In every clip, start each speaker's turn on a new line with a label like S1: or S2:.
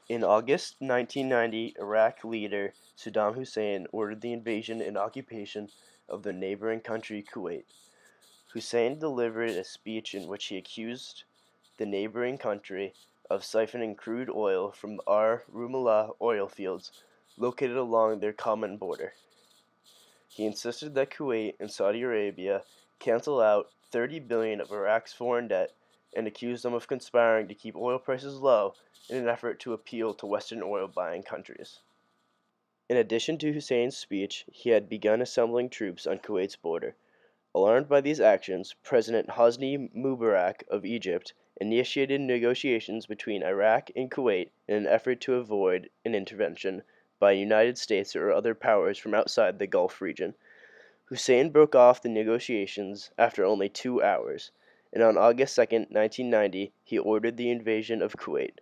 S1: In August 1990, Iraq leader Saddam Hussein ordered the invasion and occupation of the neighboring country Kuwait. Hussein delivered a speech in which he accused the neighboring country of siphoning crude oil from the Rumaillah oil fields located along their common border. He insisted that Kuwait and Saudi Arabia cancel out $30 billion of Iraq's foreign debt and accused them of conspiring to keep oil prices low in an effort to appeal to Western oil-buying countries. In addition to Hussein's speech, he had begun assembling troops on Kuwait's border. Alarmed by these actions, President Hosni Mubarak of Egypt initiated negotiations between Iraq and Kuwait in an effort to avoid an intervention by the United States or other powers from outside the Gulf region. Hussein broke off the negotiations after only 2 hours, and on August 2, 1990, he ordered the invasion of Kuwait.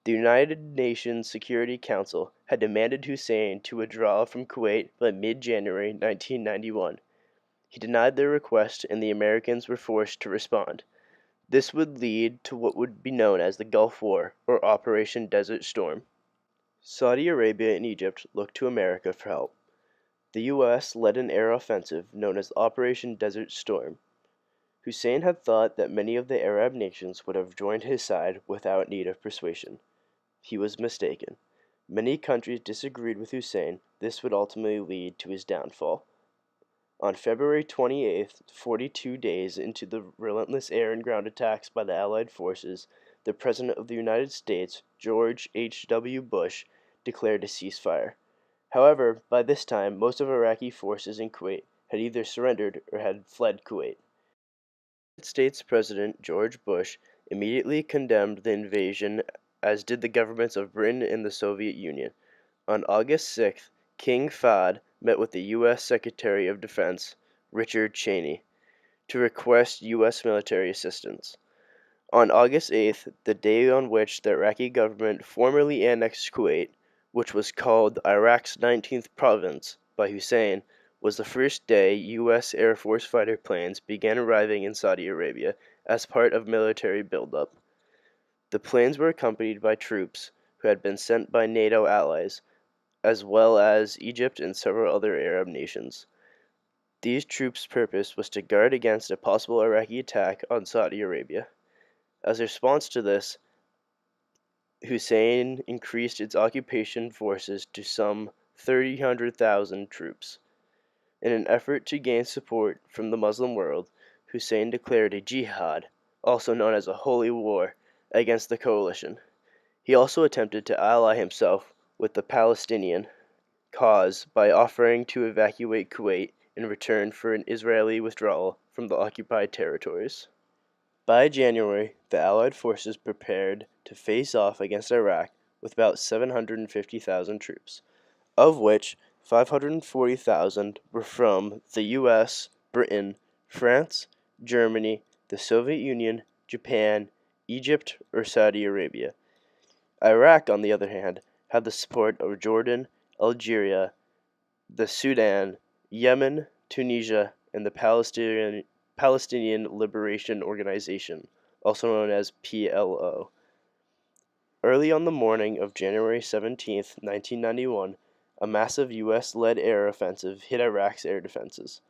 S1: The United Nations Security Council had demanded Hussein to withdraw from Kuwait by mid-January 1991. He denied their request, and the Americans were forced to respond. This would lead to what would be known as the Gulf War, or Operation Desert Storm. Saudi Arabia and Egypt looked to America for help. The U.S. led an air offensive known as Operation Desert Storm. Hussein had thought that many of the Arab nations would have joined his side without need of persuasion. He was mistaken. Many countries disagreed with Hussein. This would ultimately lead to his downfall. On February 28th, 42 days into the relentless air and ground attacks by the Allied forces, the President of the United States, George H.W. Bush, declared a ceasefire. However, by this time, most of Iraqi forces in Kuwait had either surrendered or had fled Kuwait. The United States President George Bush immediately condemned the invasion, as did the governments of Britain and the Soviet Union. On August 6th, King Fahd met with the U.S. Secretary of Defense, Richard Cheney, to request U.S. military assistance. On August 8th, the day on which the Iraqi government formally annexed Kuwait, which was called Iraq's 19th province by Hussein, was the first day U.S. Air Force fighter planes began arriving in Saudi Arabia as part of military buildup. The planes were accompanied by troops who had been sent by NATO allies, as well as Egypt and several other Arab nations. These troops' purpose was to guard against a possible Iraqi attack on Saudi Arabia. As a response to this, Hussein increased its occupation forces to some 300,000 troops. In an effort to gain support from the Muslim world, Hussein declared a jihad, also known as a holy war, against the coalition. He also attempted to ally himself with the Palestinian cause by offering to evacuate Kuwait in return for an Israeli withdrawal from the occupied territories. By January, the Allied forces prepared to face off against Iraq with about 750,000 troops, of which 540,000 were from the U.S., Britain, France, Germany, the Soviet Union, Japan, Egypt, or Saudi Arabia. Iraq, on the other hand, had the support of Jordan, Algeria, the Sudan, Yemen, Tunisia, and the Palestinian Liberation Organization, also known as PLO. Early on the morning of January 17, 1991, a massive U.S.-led air offensive hit Iraq's air defenses.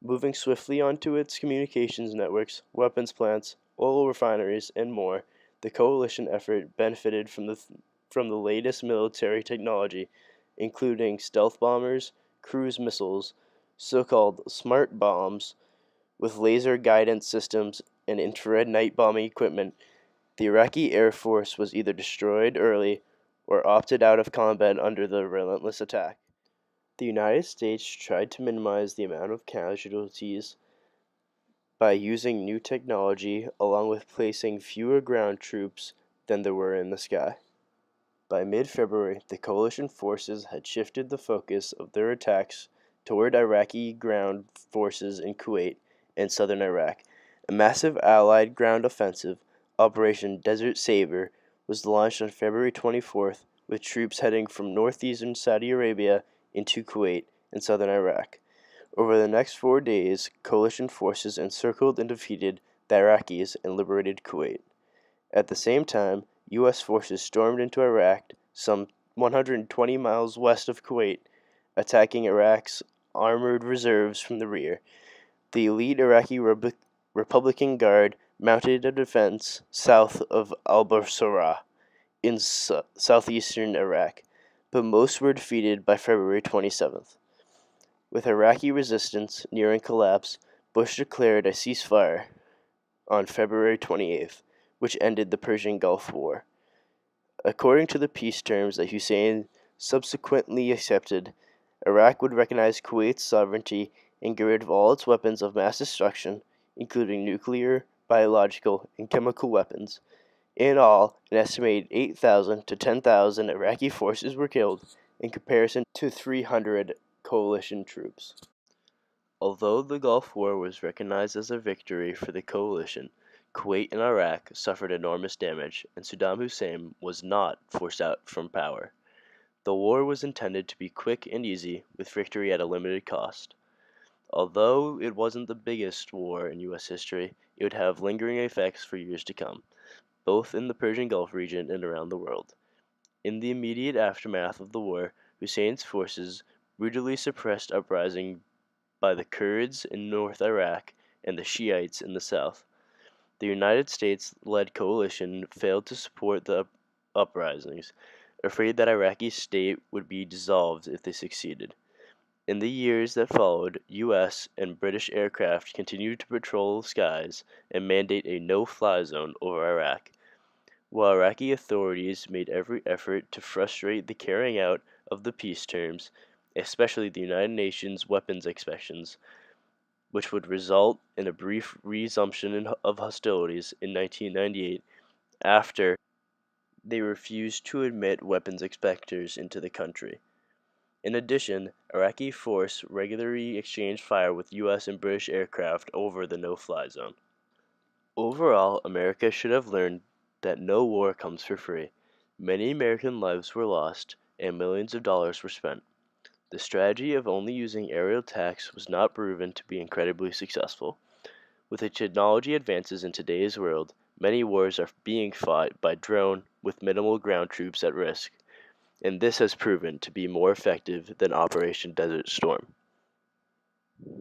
S1: Moving swiftly onto its communications networks, weapons plants, oil refineries, and more, the coalition effort benefited from the latest military technology, including stealth bombers, cruise missiles, so-called smart bombs, with laser guidance systems and infrared night bombing equipment. The Iraqi Air Force was either destroyed early or opted out of combat under the relentless attack. The United States tried to minimize the amount of casualties by using new technology along with placing fewer ground troops than there were in the sky. By mid-February, the coalition forces had shifted the focus of their attacks toward Iraqi ground forces in Kuwait and southern Iraq. A massive Allied ground offensive, Operation Desert Saber, was launched on February 24th, with troops heading from northeastern Saudi Arabia into Kuwait and southern Iraq. Over the next 4 days, coalition forces encircled and defeated the Iraqis and liberated Kuwait. At the same time, U.S. forces stormed into Iraq, some 120 miles west of Kuwait, attacking Iraq's armored reserves from the rear. The elite Iraqi Republican Guard mounted a defense south of al-Busra in southeastern Iraq, but most were defeated by February 27th. With Iraqi resistance nearing collapse, Bush declared a ceasefire on February 28th, which ended the Persian Gulf War. According to the peace terms that Hussein subsequently accepted, Iraq would recognize Kuwait's sovereignty and get rid of all its weapons of mass destruction, including nuclear, biological, and chemical weapons. In all, an estimated 8,000 to 10,000 Iraqi forces were killed, in comparison to 300 coalition troops. Although the Gulf War was recognized as a victory for the coalition, Kuwait and Iraq suffered enormous damage, and Saddam Hussein was not forced out from power. The war was intended to be quick and easy, with victory at a limited cost. Although it wasn't the biggest war in U.S. history, it would have lingering effects for years to come, both in the Persian Gulf region and around the world. In the immediate aftermath of the war, Hussein's forces brutally suppressed uprising by the Kurds in North Iraq and the Shiites in the south. The United States-led coalition failed to support the uprisings, afraid that Iraqi state would be dissolved if they succeeded. In the years that followed, U.S. and British aircraft continued to patrol the skies and mandate a no-fly zone over Iraq, while Iraqi authorities made every effort to frustrate the carrying out of the peace terms, especially the United Nations weapons inspections, which would result in a brief resumption of hostilities in 1998 after they refused to admit weapons inspectors into the country. In addition, Iraqi force regularly exchanged fire with U.S. and British aircraft over the no-fly zone. Overall, America should have learned that no war comes for free. Many American lives were lost, and millions of dollars were spent. The strategy of only using aerial attacks was not proven to be incredibly successful. With the technology advances in today's world, many wars are being fought by drone with minimal ground troops at risk, and this has proven to be more effective than Operation Desert Storm.